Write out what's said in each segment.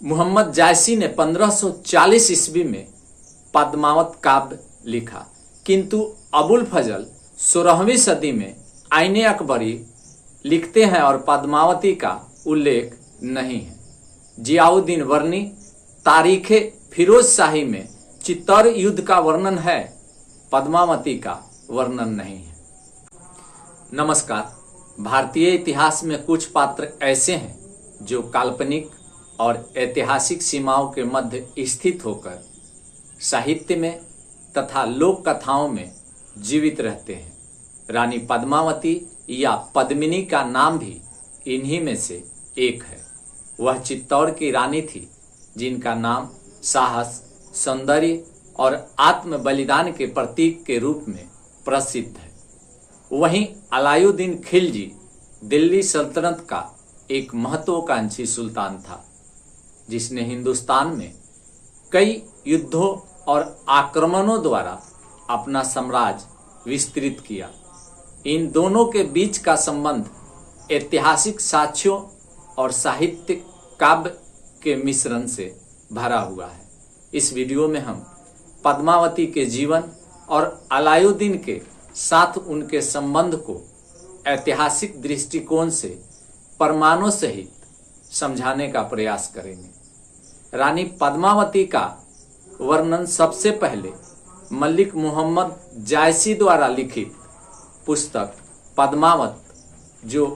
मोहम्मद जायसी ने 1540 ईस्वी में पद्मावत काव्य लिखा, किंतु अबुल फजल 16वीं सदी में आईने अकबरी लिखते हैं और पद्मावती का उल्लेख नहीं है। जियाउद्दीन वर्नी तारीखे फिरोज शाही में चित्तौड़ युद्ध का वर्णन है, पद्मावती का वर्णन नहीं है। नमस्कार। भारतीय इतिहास में कुछ पात्र ऐसे हैं जो काल्पनिक और ऐतिहासिक सीमाओं के मध्य स्थित होकर साहित्य में तथा लोक कथाओं में जीवित रहते हैं। रानी पद्मावती या पद्मिनी का नाम भी इन्हीं में से एक है। वह चित्तौड़ की रानी थी जिनका नाम साहस, सौंदर्य और आत्म बलिदान के प्रतीक के रूप में प्रसिद्ध है। वहीं अलाउद्दीन खिलजी दिल्ली सल्तनत का एक महत्वाकांक्षी सुल्तान था, जिसने हिंदुस्तान में कई युद्धों और आक्रमणों द्वारा अपना साम्राज्य विस्तृत किया। इन दोनों के बीच का संबंध ऐतिहासिक साक्ष्यों और साहित्यिक काव्य के मिश्रण से भरा हुआ है। इस वीडियो में हम पद्मावती के जीवन और अलाउद्दीन के साथ उनके संबंध को ऐतिहासिक दृष्टिकोण से प्रमाणों सहित समझाने का प्रयास करेंगे। रानी पद्मावती का वर्णन सबसे पहले मलिक मोहम्मद जायसी द्वारा लिखित पुस्तक पद्मावत, जो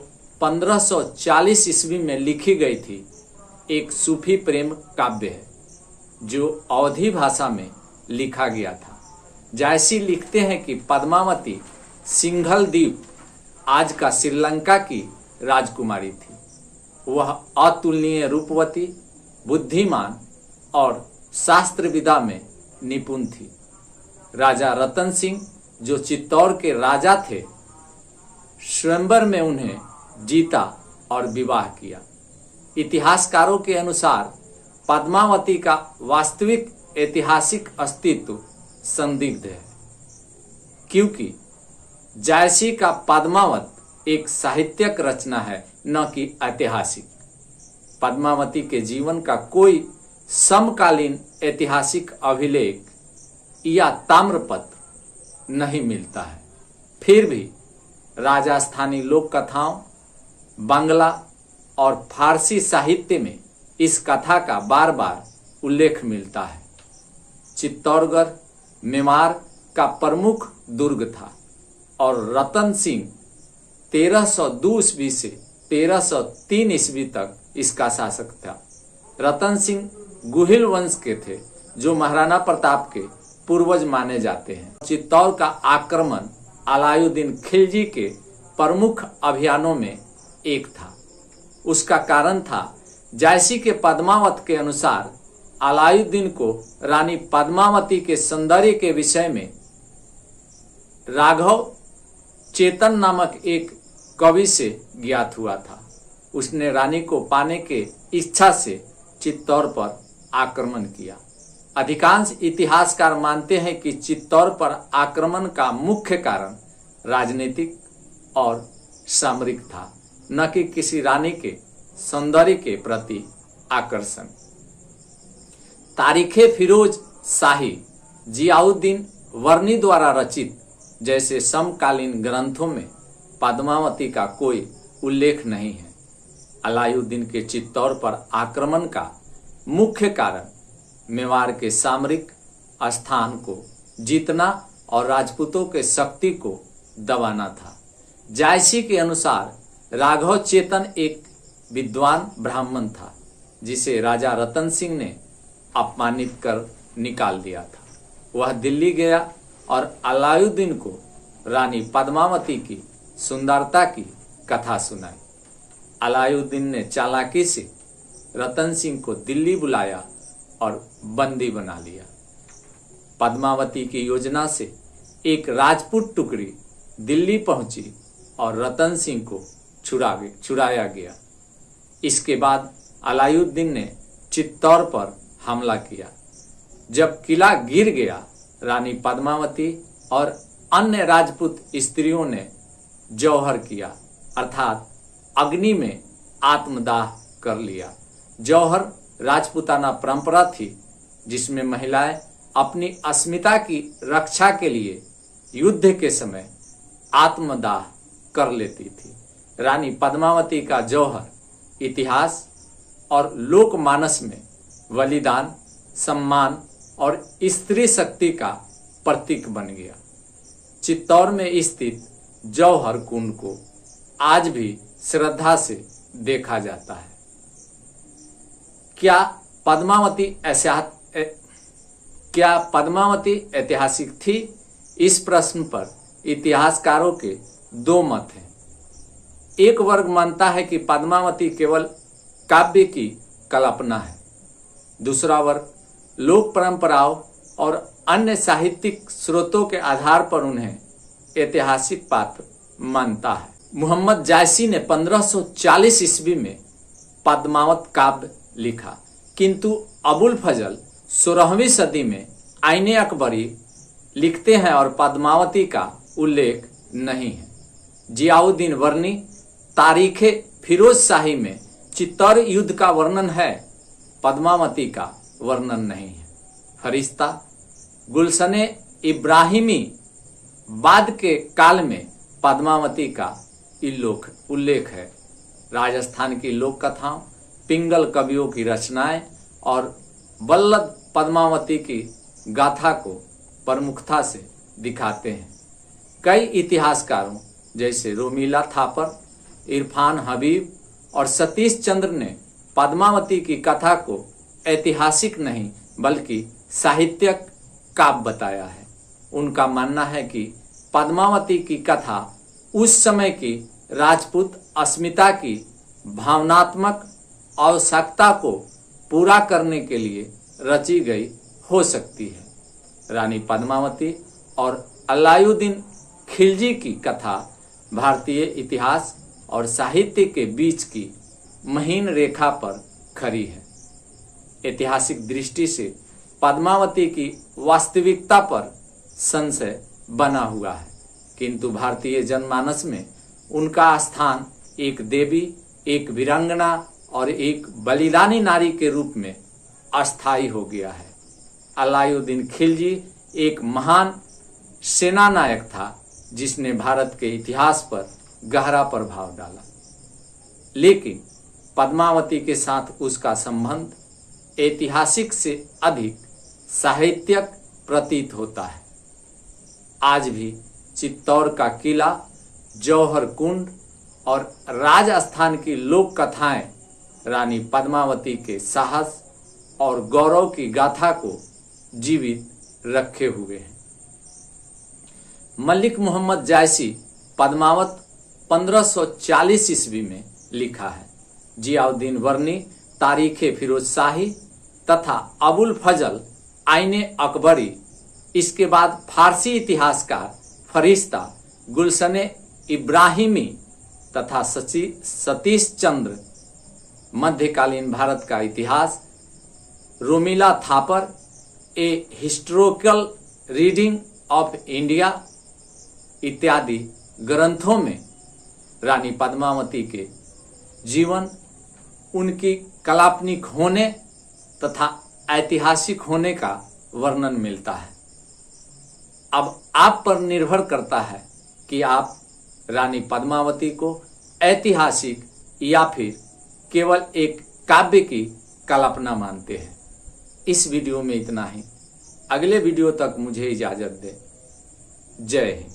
1540 ईस्वी में लिखी गई थी, एक सूफी प्रेम काव्य है जो अवधी भाषा में लिखा गया था। जायसी लिखते हैं कि पद्मावती सिंघल द्वीप, आज का श्रीलंका की राजकुमारी थी। वह अतुलनीय रूपवती, बुद्धिमान और शास्त्र विद्या में निपुण थी। राजा रतन सिंह, जो चित्तौड़ के राजा थे, स्वयंवर में उन्हें जीता और विवाह किया। इतिहासकारों के अनुसार पद्मावती का वास्तविक ऐतिहासिक अस्तित्व संदिग्ध है, क्योंकि जायसी का पद्मावत एक साहित्यिक रचना है, न कि ऐतिहासिक। पद्मावती के जीवन का कोई समकालीन ऐतिहासिक अभिलेख या ताम्रपत्र नहीं मिलता है। फिर भी राजस्थानी लोक कथाओं, बांग्ला और फारसी साहित्य में इस कथा का बार बार उल्लेख मिलता है। चित्तौड़गढ़ मेवाड़ का प्रमुख दुर्ग था और रतन सिंह 1302 ईस्वी से 1303 ईस्वी तक इसका शासक था। रतन सिंह गुहिल वंश के थे, जो महाराणा प्रताप के पूर्वज माने जाते हैं। चित्तौड़ का आक्रमण अलाउद्दीन खिलजी के प्रमुख अभियानों में एक था। उसका कारण था, जायसी के पद्मावत के अनुसार अलाउद्दीन को रानी पद्मावती के सौंदर्य के विषय में राघव चेतन नामक एक कवि से ज्ञात हुआ था। उसने रानी को पाने के इच्छा से चित्तौड़ पर आक्रमण किया। अधिकांश इतिहासकार मानते हैं कि चित्तौड़ पर आक्रमण का मुख्य कारण राजनीतिक और सामरिक था, न कि किसी रानी के सौंदर्य के प्रति आकर्षण। तारीखे फिरोज शाही, जियाउद्दीन वर्नी द्वारा रचित जैसे समकालीन ग्रंथों में पद्मावती का कोई उल्लेख नहीं है। अलाउद्दीन के चित्तौड़ पर आक्रमण का मुख्य कारण मेवाड़ के सामरिक स्थान को जीतना और राजपूतों के शक्ति को दबाना था। जायसी के अनुसार राघव चेतन एक विद्वान ब्राह्मण था, जिसे राजा रतन सिंह ने अपमानित कर निकाल दिया था। वह दिल्ली गया और अलाउद्दीन को रानी पद्मावती की सुंदरता की कथा सुनाई। अलाउद्दीन ने चालाकी से रतन सिंह को दिल्ली बुलाया और बंदी बना लिया। पद्मावती की योजना से एक राजपूत टुकड़ी दिल्ली पहुंची और रतन सिंह को छुड़ाया गया। इसके बाद अलाउद्दीन ने चित्तौड़ पर हमला किया। जब किला गिर गया, रानी पद्मावती और अन्य राजपूत स्त्रियों ने जौहर किया, अर्थात अग्नि में आत्मदाह कर लिया। जौहर राजपूताना परंपरा थी जिसमें महिलाएं अपनी अस्मिता की रक्षा के लिए युद्ध के समय आत्मदाह कर लेती थी। रानी पद्मावती का जौहर इतिहास और लोकमानस में बलिदान, सम्मान और स्त्री शक्ति का प्रतीक बन गया। चित्तौड़ में स्थित जौहर कुंड को आज भी श्रद्धा से देखा जाता है। क्या पद्मावती ऐतिहासिक थी? इस प्रश्न पर इतिहासकारों के दो मत हैं। एक वर्ग मानता है कि पद्मावती केवल काव्य की कल्पना है। दूसरा वर्ग लोक परंपराओं और अन्य साहित्यिक स्रोतों के आधार पर उन्हें ऐतिहासिक पात्र मानता है। मोहम्मद जायसी ने 1540 ईस्वी में पद्मावत काव्य लिखा, किंतु अबुल फजल 16वीं सदी में आईने अकबरी लिखते हैं और पद्मावती का उल्लेख नहीं है। जियाउद्दीन वर्नी तारीखे फिरोज शाही में चित्तौड़ युद्ध का वर्णन है, पद्मावती का वर्णन नहीं है। फरिश्ता गुलशने इब्राहिमी बाद के काल में पद्मावती का उल्लेख है। राजस्थान की लोक कथाओं, पिंगल कवियों की रचनाएं और वल्लभ पद्मावती की गाथा को प्रमुखता से दिखाते हैं। कई इतिहासकारों जैसे रोमिला थापर, इरफान हबीब और सतीश चंद्र ने पद्मावती की कथा को ऐतिहासिक नहीं बल्कि साहित्यिक काव्य बताया है। उनका मानना है कि पद्मावती की कथा उस समय की राजपूत अस्मिता की भावनात्मक आवश्यकता को पूरा करने के लिए रची गई हो सकती है। रानी पद्मावती और अलाउद्दीन खिलजी की कथा भारतीय इतिहास और साहित्य के बीच की महीन रेखा पर खड़ी है। ऐतिहासिक दृष्टि से पद्मावती की वास्तविकता पर संशय बना हुआ है, किंतु भारतीय जनमानस में उनका स्थान एक देवी, एक वीरांगना और एक बलिदानी नारी के रूप में अस्थायी हो गया है। अलाउद्दीन खिलजी एक महान सेना नायक था जिसने भारत के इतिहास पर गहरा प्रभाव डाला, लेकिन पद्मावती के साथ उसका संबंध ऐतिहासिक से अधिक साहित्यिक प्रतीत होता है। आज भी चित्तौड़ का किला, जौहर कुंड और राजस्थान की लोक कथाएं रानी पद्मावती के साहस और गौरव की गाथा को जीवित रखे हुए हैं। मलिक मोहम्मद जायसी पद्मावत 1540 ईस्वी में लिखा है। जियाउद्दीन वर्नी तारीखे फिरोज शाही तथा अबुल फजल आईने अकबरी, इसके बाद फारसी इतिहासकार फरिश्ता गुलशने इब्राहिमी तथा सतीश चंद्र, मध्यकालीन भारत का इतिहास, Romila Thapar a historical reading of India इत्यादि ग्रंथों में रानी पद्मावती के जीवन, उनकी काल्पनिक होने तथा ऐतिहासिक होने का वर्णन मिलता है। अब आप पर निर्भर करता है कि आप रानी पद्मावती को ऐतिहासिक या फिर केवल एक काव्य की कल्पना मानते हैं। इस वीडियो में इतना ही। अगले वीडियो तक मुझे इजाजत दें। जय हिंद।